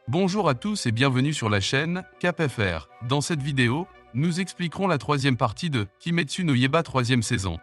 Bonjour à tous et bienvenue sur la chaîne CapFR. Dans cette vidéo, nous expliquerons la troisième partie de Kimetsu no Yaiba troisième saison.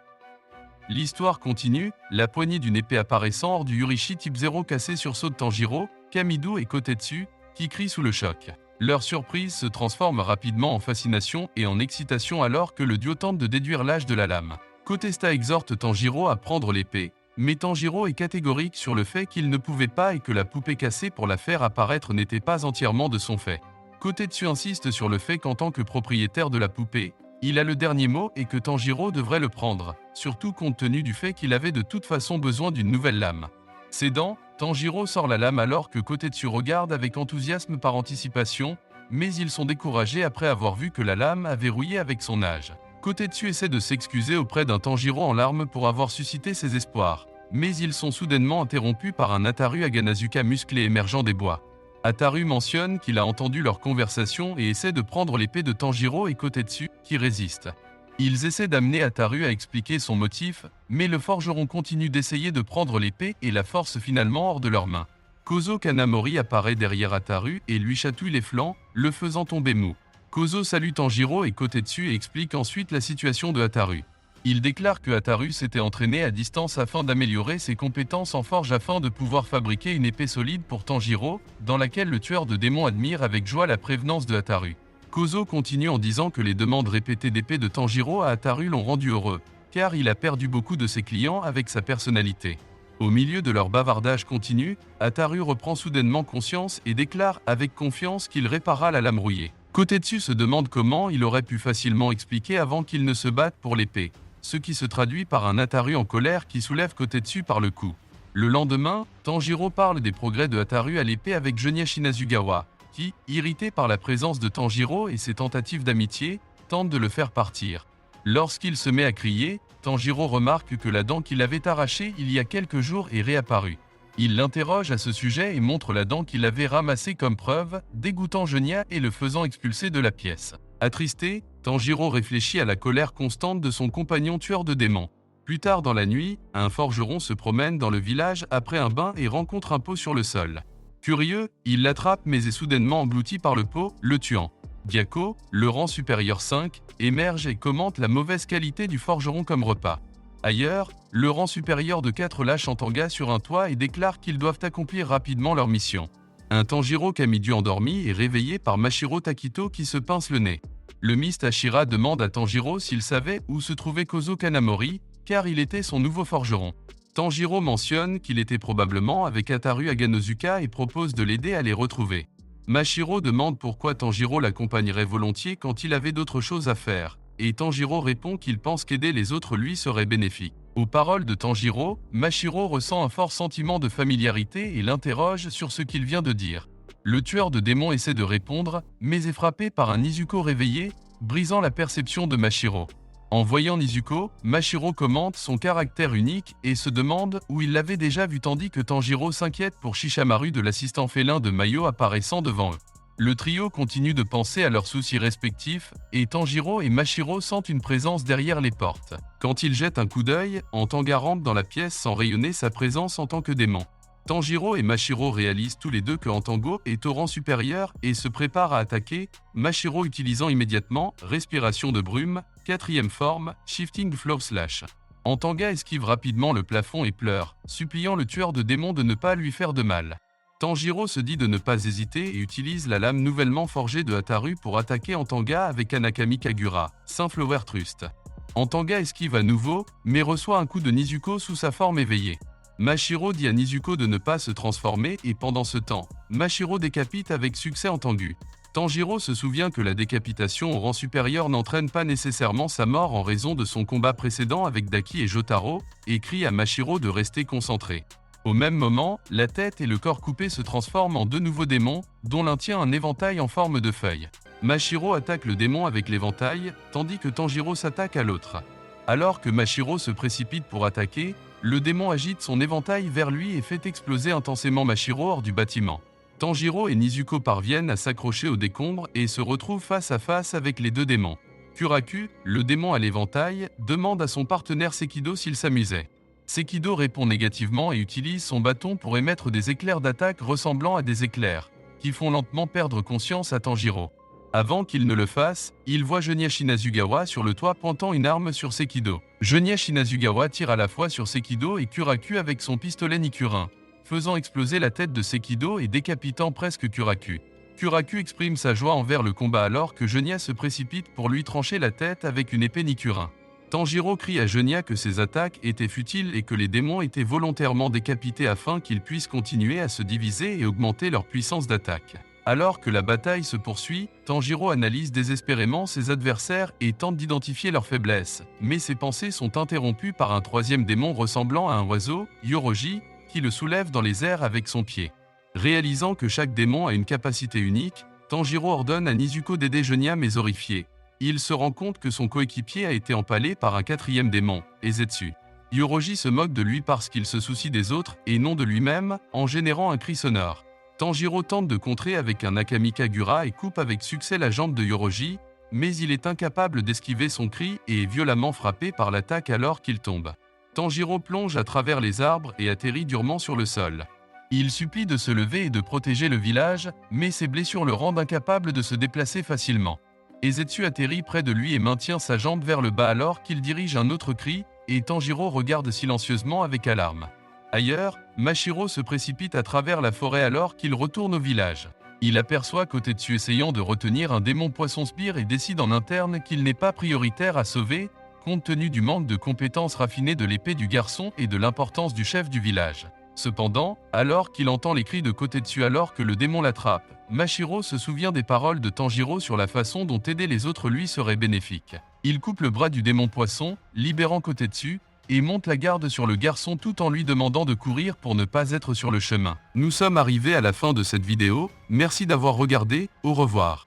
L'histoire continue, la poignée d'une épée apparaissant hors du Yurishi type 0 cassée sursaute Tanjiro, Kamido et Kotetsu, qui crient sous le choc. Leur surprise se transforme rapidement en fascination et en excitation alors que le duo tente de déduire l'âge de la lame. Kotesta exhorte Tanjiro à prendre l'épée, mais Tanjiro est catégorique sur le fait qu'il ne pouvait pas et que la poupée cassée pour la faire apparaître n'était pas entièrement de son fait. Kotetsu insiste sur le fait qu'en tant que propriétaire de la poupée, il a le dernier mot et que Tanjiro devrait le prendre, surtout compte tenu du fait qu'il avait de toute façon besoin d'une nouvelle lame. Cédant, Tanjiro sort la lame alors que Kotetsu regarde avec enthousiasme par anticipation, mais ils sont découragés après avoir vu que la lame avait rouillé avec son âge. Kotetsu essaie de s'excuser auprès d'un Tanjiro en larmes pour avoir suscité ses espoirs, mais ils sont soudainement interrompus par un Ataru Aganazuka musclé émergeant des bois. Ataru mentionne qu'il a entendu leur conversation et essaie de prendre l'épée de Tanjiro et Kotetsu, qui résistent. Ils essaient d'amener Ataru à expliquer son motif, mais le forgeron continue d'essayer de prendre l'épée et la force finalement hors de leurs mains. Kozo Kanamori apparaît derrière Ataru et lui chatouille les flancs, le faisant tomber mou. Kozo salue Tanjiro et Kotetsu et explique ensuite la situation de Ataru. Il déclare que Ataru s'était entraîné à distance afin d'améliorer ses compétences en forge afin de pouvoir fabriquer une épée solide pour Tanjiro, dans laquelle le tueur de démons admire avec joie la prévenance de Ataru. Kozo continue en disant que les demandes répétées d'épée de Tanjiro à Ataru l'ont rendu heureux, car il a perdu beaucoup de ses clients avec sa personnalité. Au milieu de leur bavardage continu, Ataru reprend soudainement conscience et déclare avec confiance qu'il réparera la lame rouillée. Kotetsu se demande comment il aurait pu facilement expliquer avant qu'ils ne se battent pour l'épée, ce qui se traduit par un Ataru en colère qui soulève Kotetsu par le cou. Le lendemain, Tanjiro parle des progrès de Ataru à l'épée avec Junya Shinazugawa, qui, irrité par la présence de Tanjiro et ses tentatives d'amitié, tente de le faire partir. Lorsqu'il se met à crier, Tanjiro remarque que la dent qu'il avait arrachée il y a quelques jours est réapparue. Il l'interroge à ce sujet et montre la dent qu'il avait ramassée comme preuve, dégoûtant Junya et le faisant expulser de la pièce. Attristé, Tanjiro réfléchit à la colère constante de son compagnon tueur de démons. Plus tard dans la nuit, un forgeron se promène dans le village après un bain et rencontre un pot sur le sol. Curieux, il l'attrape mais est soudainement englouti par le pot, le tuant. Gyako, le rang supérieur 5, émerge et commente la mauvaise qualité du forgeron comme repas. Ailleurs, le rang supérieur de 4 lâche Tanga sur un toit et déclare qu'ils doivent accomplir rapidement leur mission. Un Tanjiro Kamidu endormi est réveillé par Mashiro Takito qui se pince le nez. Le Mist Ashira demande à Tanjiro s'il savait où se trouvait Kozo Kanamori, car il était son nouveau forgeron. Tanjiro mentionne qu'il était probablement avec Ataru Aganozuka et propose de l'aider à les retrouver. Mashiro demande pourquoi Tanjiro l'accompagnerait volontiers quand il avait d'autres choses à faire, et Tanjiro répond qu'il pense qu'aider les autres lui serait bénéfique. Aux paroles de Tanjiro, Mashiro ressent un fort sentiment de familiarité et l'interroge sur ce qu'il vient de dire. Le tueur de démons essaie de répondre, mais est frappé par un Izuko réveillé, brisant la perception de Mashiro. En voyant Izuko, Mashiro commente son caractère unique et se demande où il l'avait déjà vu tandis que Tanjiro s'inquiète pour Shishamaru de l'assistant félin de Mayo apparaissant devant eux. Le trio continue de penser à leurs soucis respectifs et Tanjiro et Mashiro sentent une présence derrière les portes. Quand ils jettent un coup d'œil, Tanga rentre dans la pièce sans rayonner sa présence en tant que démon. Tanjiro et Mashiro réalisent tous les deux que Antango est au rang supérieur et se préparent à attaquer, Mashiro utilisant immédiatement Respiration de brume, 4e forme, Shifting Flow Slash. Tanga esquive rapidement le plafond et pleure, suppliant le tueur de démons de ne pas lui faire de mal. Tanjiro se dit de ne pas hésiter et utilise la lame nouvellement forgée de Ataru pour attaquer Tanga avec Anakami Kagura, Sunflower Trust. Tanga esquive à nouveau, mais reçoit un coup de Nizuko sous sa forme éveillée. Mashiro dit à Nizuko de ne pas se transformer et pendant ce temps, Mashiro décapite avec succès Tengu. Tanjiro se souvient que la décapitation au rang supérieur n'entraîne pas nécessairement sa mort en raison de son combat précédent avec Daki et Jotaro, et crie à Mashiro de rester concentré. Au même moment, la tête et le corps coupé se transforment en deux nouveaux démons, dont l'un tient un éventail en forme de feuille. Mashiro attaque le démon avec l'éventail, tandis que Tanjiro s'attaque à l'autre. Alors que Mashiro se précipite pour attaquer, le démon agite son éventail vers lui et fait exploser intensément Mashiro hors du bâtiment. Tanjiro et Nizuko parviennent à s'accrocher aux décombres et se retrouvent face à face avec les deux démons. Kuraku, le démon à l'éventail, demande à son partenaire Sekido s'il s'amusait. Sekido répond négativement et utilise son bâton pour émettre des éclairs d'attaque ressemblant à des éclairs, qui font lentement perdre conscience à Tanjiro. Avant qu'il ne le fasse, il voit Junya Shinazugawa sur le toit pointant une arme sur Sekido. Junya Shinazugawa tire à la fois sur Sekido et Kuraku avec son pistolet Nikurin, faisant exploser la tête de Sekido et décapitant presque Kuraku. Kuraku exprime sa joie envers le combat alors que Junya se précipite pour lui trancher la tête avec une épée Nikurin. Tanjiro crie à Junya que ses attaques étaient futiles et que les démons étaient volontairement décapités afin qu'ils puissent continuer à se diviser et augmenter leur puissance d'attaque. Alors que la bataille se poursuit, Tanjiro analyse désespérément ses adversaires et tente d'identifier leurs faiblesses, mais ses pensées sont interrompues par un troisième démon ressemblant à un oiseau, Yoroji, qui le soulève dans les airs avec son pied. Réalisant que chaque démon a une capacité unique, Tanjiro ordonne à Nezuko d'aider Junya mais horrifié. Il se rend compte que son coéquipier a été empalé par un quatrième démon, Ezetsu. Yoroji se moque de lui parce qu'il se soucie des autres et non de lui-même, en générant un cri sonore. Tanjiro tente de contrer avec un Akami Kagura et coupe avec succès la jambe de Yoroji, mais il est incapable d'esquiver son cri et est violemment frappé par l'attaque alors qu'il tombe. Tanjiro plonge à travers les arbres et atterrit durement sur le sol. Il supplie de se lever et de protéger le village, mais ses blessures le rendent incapable de se déplacer facilement. Ezetsu atterrit près de lui et maintient sa jambe vers le bas alors qu'il dirige un autre cri, et Tanjiro regarde silencieusement avec alarme. Ailleurs, Mashiro se précipite à travers la forêt alors qu'il retourne au village. Il aperçoit Kotetsu essayant de retenir un démon poisson-sbire et décide en interne qu'il n'est pas prioritaire à sauver, compte tenu du manque de compétences raffinées de l'épée du garçon et de l'importance du chef du village. Cependant, alors qu'il entend les cris de Kotetsu alors que le démon l'attrape, Mashiro se souvient des paroles de Tanjiro sur la façon dont aider les autres lui serait bénéfique. Il coupe le bras du démon poisson, libérant Kotetsu, et monte la garde sur le garçon tout en lui demandant de courir pour ne pas être sur le chemin. Nous sommes arrivés à la fin de cette vidéo, merci d'avoir regardé, au revoir.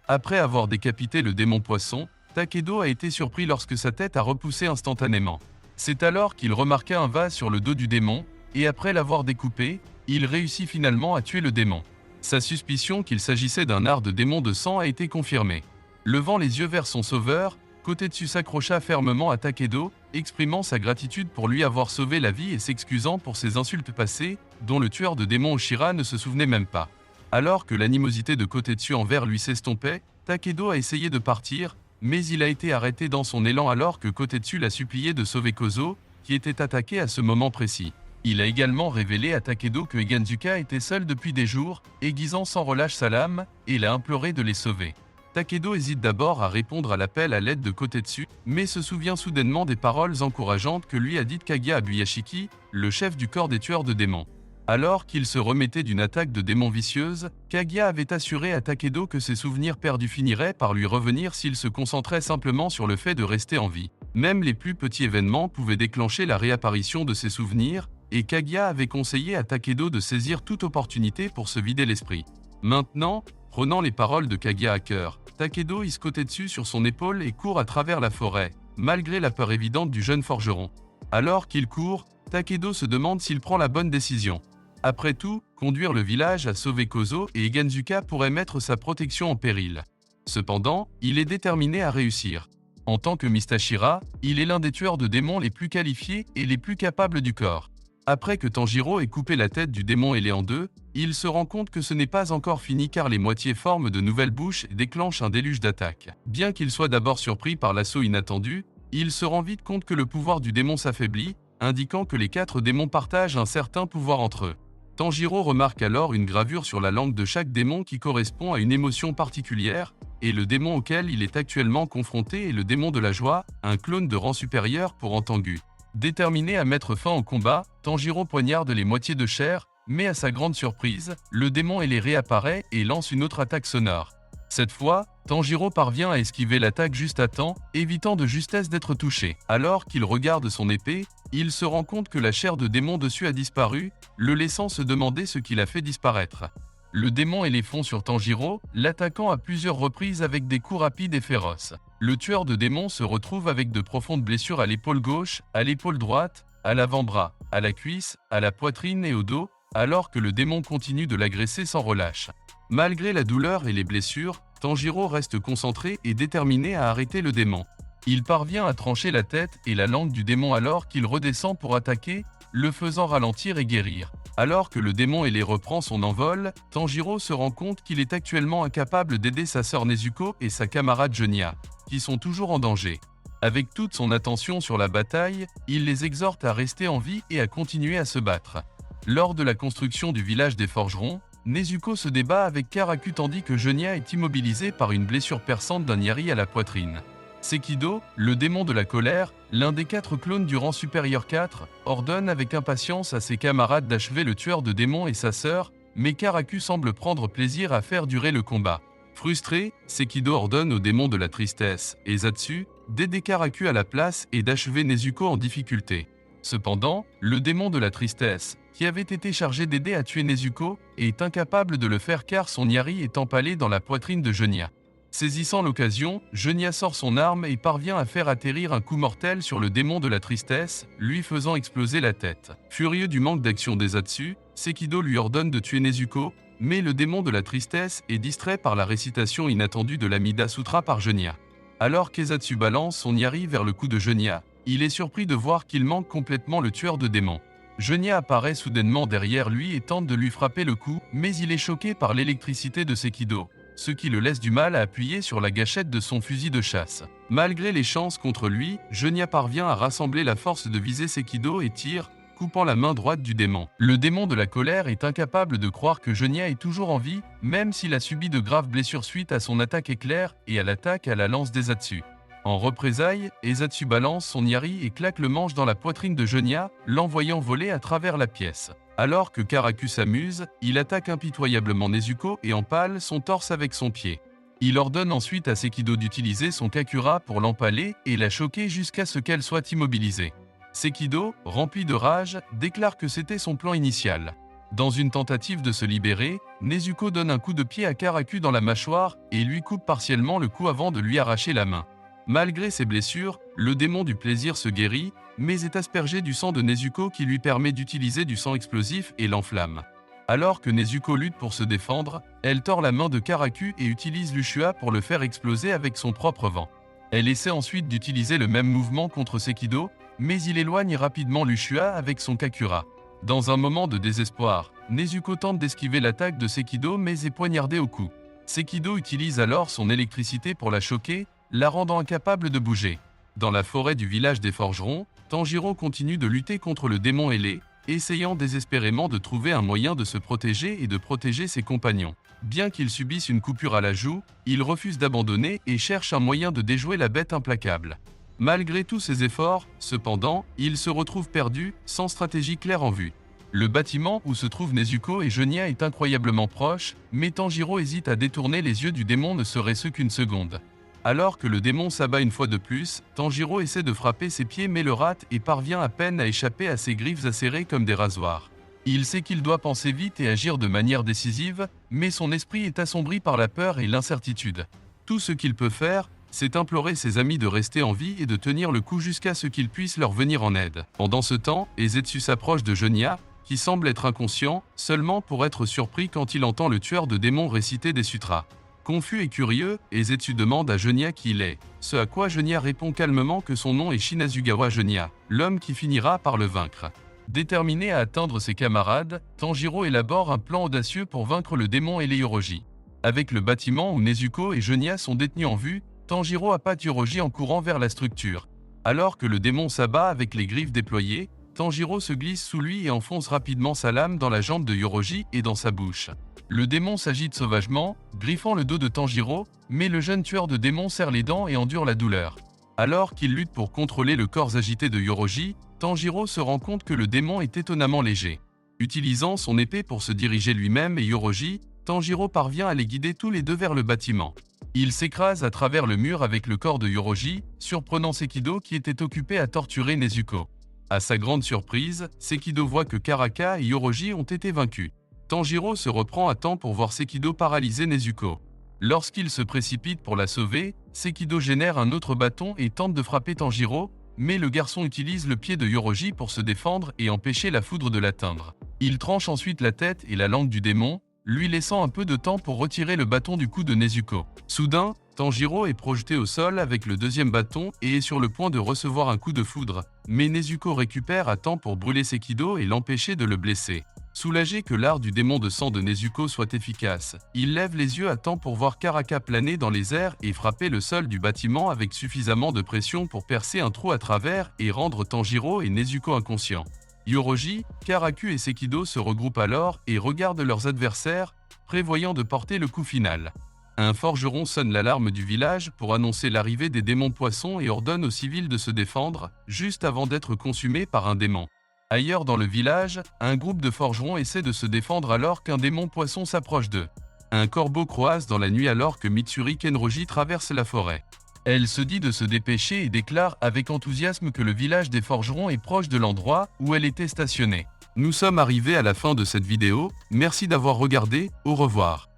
Après avoir décapité le démon poisson, Takedo a été surpris lorsque sa tête a repoussé instantanément. C'est alors qu'il remarqua un vase sur le dos du démon, et après l'avoir découpé, il réussit finalement à tuer le démon. Sa suspicion qu'il s'agissait d'un art de démon de sang a été confirmée. Levant les yeux vers son sauveur, Kotetsu s'accrocha fermement à Takedo, exprimant sa gratitude pour lui avoir sauvé la vie et s'excusant pour ses insultes passées, dont le tueur de démons Oshira ne se souvenait même pas. Alors que l'animosité de Kotetsu envers lui s'estompait, Takedo a essayé de partir, mais il a été arrêté dans son élan alors que Kotetsu l'a supplié de sauver Kozo, qui était attaqué à ce moment précis. Il a également révélé à Takedo que Eganzuka était seul depuis des jours, aiguisant sans relâche sa lame, et l'a imploré de les sauver. Takedo hésite d'abord à répondre à l'appel à l'aide de Kotetsu, mais se souvient soudainement des paroles encourageantes que lui a dites Kaguya à Buyashiki, le chef du corps des tueurs de démons. Alors qu'il se remettait d'une attaque de démons vicieuse, Kaguya avait assuré à Takedo que ses souvenirs perdus finiraient par lui revenir s'il se concentrait simplement sur le fait de rester en vie. Même les plus petits événements pouvaient déclencher la réapparition de ses souvenirs, et Kaguya avait conseillé à Takedo de saisir toute opportunité pour se vider l'esprit. Maintenant, prenant les paroles de Kaguya à cœur, Takedo hisse Kotetsu sur son épaule et court à travers la forêt, malgré la peur évidente du jeune forgeron. Alors qu'il court, Takedo se demande s'il prend la bonne décision. Après tout, conduire le village à sauver Kozo et Eganzuka pourrait mettre sa protection en péril. Cependant, il est déterminé à réussir. En tant que Mistashira, il est l'un des tueurs de démons les plus qualifiés et les plus capables du corps. Après que Tanjiro ait coupé la tête du démon ailé en deux, il se rend compte que ce n'est pas encore fini car les moitiés forment de nouvelles bouches et déclenchent un déluge d'attaques. Bien qu'il soit d'abord surpris par l'assaut inattendu, il se rend vite compte que le pouvoir du démon s'affaiblit, indiquant que les 4 démons partagent un certain pouvoir entre eux. Tanjiro remarque alors une gravure sur la langue de chaque démon qui correspond à une émotion particulière, et le démon auquel il est actuellement confronté est le démon de la joie, un clone de rang supérieur pour Entengu. Déterminé à mettre fin au combat, Tanjiro poignarde les moitiés de chair, mais à sa grande surprise, le démon ailé réapparaît et lance une autre attaque sonore. Cette fois, Tanjiro parvient à esquiver l'attaque juste à temps, évitant de justesse d'être touché. Alors qu'il regarde son épée, il se rend compte que la chair de démon dessus a disparu, le laissant se demander ce qui l'a fait disparaître. Le démon ailé fond sur Tanjiro, l'attaquant à plusieurs reprises avec des coups rapides et féroces. Le tueur de démons se retrouve avec de profondes blessures à l'épaule gauche, à l'épaule droite, à l'avant-bras, à la cuisse, à la poitrine et au dos, alors que le démon continue de l'agresser sans relâche. Malgré la douleur et les blessures, Tanjiro reste concentré et déterminé à arrêter le démon. Il parvient à trancher la tête et la langue du démon alors qu'il redescend pour attaquer, le faisant ralentir et guérir. Alors que le démon ailé reprend son envol, Tanjiro se rend compte qu'il est actuellement incapable d'aider sa sœur Nezuko et sa camarade Genya, qui sont toujours en danger. Avec toute son attention sur la bataille, il les exhorte à rester en vie et à continuer à se battre. Lors de la construction du village des forgerons, Nezuko se débat avec Karaku tandis que Genya est immobilisé par une blessure perçante d'un Yari à la poitrine. Sekido, le démon de la colère, l'un des 4 clones du rang supérieur 4, ordonne avec impatience à ses camarades d'achever le tueur de démons et sa sœur, mais Karaku semble prendre plaisir à faire durer le combat. Frustré, Sekido ordonne au démon de la tristesse, Ezatsu, d'aider Karaku à la place et d'achever Nezuko en difficulté. Cependant, le démon de la tristesse, qui avait été chargé d'aider à tuer Nezuko, est incapable de le faire car son Yari est empalé dans la poitrine de Genya. Saisissant l'occasion, Genya sort son arme et parvient à faire atterrir un coup mortel sur le démon de la tristesse, lui faisant exploser la tête. Furieux du manque d'action d'Ezatsu, Sekido lui ordonne de tuer Nezuko, mais le démon de la tristesse est distrait par la récitation inattendue de l'Amida Sutra par Genya. Alors qu'Ezatsu balance son Yari vers le cou de Genya, il est surpris de voir qu'il manque complètement le tueur de démons. Genya apparaît soudainement derrière lui et tente de lui frapper le cou, mais il est choqué par l'électricité de Sekido, ce qui le laisse du mal à appuyer sur la gâchette de son fusil de chasse. Malgré les chances contre lui, Genya parvient à rassembler la force de viser Sekido et tire, coupant la main droite du démon. Le démon de la colère est incapable de croire que Genya est toujours en vie, même s'il a subi de graves blessures suite à son attaque éclair et à l'attaque à la lance d'Ezatsu. En représailles, Ezatsu balance son Yari et claque le manche dans la poitrine de Genya, l'envoyant voler à travers la pièce. Alors que Karaku s'amuse, il attaque impitoyablement Nezuko et empale son torse avec son pied. Il ordonne ensuite à Sekido d'utiliser son Kakura pour l'empaler et la choquer jusqu'à ce qu'elle soit immobilisée. Sekido, rempli de rage, déclare que c'était son plan initial. Dans une tentative de se libérer, Nezuko donne un coup de pied à Karaku dans la mâchoire et lui coupe partiellement le cou avant de lui arracher la main. Malgré ses blessures, le démon du plaisir se guérit, mais est aspergé du sang de Nezuko qui lui permet d'utiliser du sang explosif et l'enflamme. Alors que Nezuko lutte pour se défendre, elle tord la main de Karaku et utilise l'Ushua pour le faire exploser avec son propre vent. Elle essaie ensuite d'utiliser le même mouvement contre Sekido, mais il éloigne rapidement l'Ushua avec son Kakura. Dans un moment de désespoir, Nezuko tente d'esquiver l'attaque de Sekido mais est poignardé au cou. Sekido utilise alors son électricité pour la choquer, la rendant incapable de bouger. Dans la forêt du village des forgerons, Tanjiro continue de lutter contre le démon ailé, essayant désespérément de trouver un moyen de se protéger et de protéger ses compagnons. Bien qu'il subisse une coupure à la joue, il refuse d'abandonner et cherche un moyen de déjouer la bête implacable. Malgré tous ses efforts, cependant, il se retrouve perdu, sans stratégie claire en vue. Le bâtiment où se trouvent Nezuko et Genya est incroyablement proche, mais Tanjiro hésite à détourner les yeux du démon ne serait-ce qu'une seconde. Alors que le démon s'abat une fois de plus, Tanjiro essaie de frapper ses pieds mais le rate et parvient à peine à échapper à ses griffes acérées comme des rasoirs. Il sait qu'il doit penser vite et agir de manière décisive, mais son esprit est assombri par la peur et l'incertitude. Tout ce qu'il peut faire, c'est implorer ses amis de rester en vie et de tenir le coup jusqu'à ce qu'ils puissent leur venir en aide. Pendant ce temps, Ezatsu s'approche de Genya, qui semble être inconscient, seulement pour être surpris quand il entend le tueur de démons réciter des sutras. Confus et curieux, Ezatsu demande à Genya qui il est, ce à quoi Genya répond calmement que son nom est Shinazugawa Genya, l'homme qui finira par le vaincre. Déterminé à atteindre ses camarades, Tanjiro élabore un plan audacieux pour vaincre le démon et les Yoroji. Avec le bâtiment où Nezuko et Genya sont détenus en vue, Tanjiro appâte Yoroji en courant vers la structure. Alors que le démon s'abat avec les griffes déployées, Tanjiro se glisse sous lui et enfonce rapidement sa lame dans la jambe de Yoroji et dans sa bouche. Le démon s'agite sauvagement, griffant le dos de Tanjiro, mais le jeune tueur de démons serre les dents et endure la douleur. Alors qu'il lutte pour contrôler le corps agité de Yoroji, Tanjiro se rend compte que le démon est étonnamment léger. Utilisant son épée pour se diriger lui-même et Yoroji, Tanjiro parvient à les guider tous les deux vers le bâtiment. Il s'écrase à travers le mur avec le corps de Yoroji, surprenant Sekido qui était occupé à torturer Nezuko. À sa grande surprise, Sekido voit que Karaka et Yoroji ont été vaincus. Tanjiro se reprend à temps pour voir Sekido paralyser Nezuko. Lorsqu'il se précipite pour la sauver, Sekido génère un autre bâton et tente de frapper Tanjiro, mais le garçon utilise le pied de Yoroji pour se défendre et empêcher la foudre de l'atteindre. Il tranche ensuite la tête et la langue du démon, lui laissant un peu de temps pour retirer le bâton du cou de Nezuko. Soudain, Tanjiro est projeté au sol avec le deuxième bâton et est sur le point de recevoir un coup de foudre, mais Nezuko récupère à temps pour brûler Sekido et l'empêcher de le blesser. Soulagé que l'art du démon de sang de Nezuko soit efficace, il lève les yeux à temps pour voir Karaka planer dans les airs et frapper le sol du bâtiment avec suffisamment de pression pour percer un trou à travers et rendre Tanjiro et Nezuko inconscients. Yoroji, Karaku et Sekido se regroupent alors et regardent leurs adversaires, prévoyant de porter le coup final. Un forgeron sonne l'alarme du village pour annoncer l'arrivée des démons poissons et ordonne aux civils de se défendre, juste avant d'être consumés par un démon. Ailleurs dans le village, un groupe de forgerons essaie de se défendre alors qu'un démon poisson s'approche d'eux. Un corbeau croise dans la nuit alors que Mitsuri Kenroji traverse la forêt. Elle se dit de se dépêcher et déclare avec enthousiasme que le village des forgerons est proche de l'endroit où elle était stationnée. Nous sommes arrivés à la fin de cette vidéo, merci d'avoir regardé, au revoir.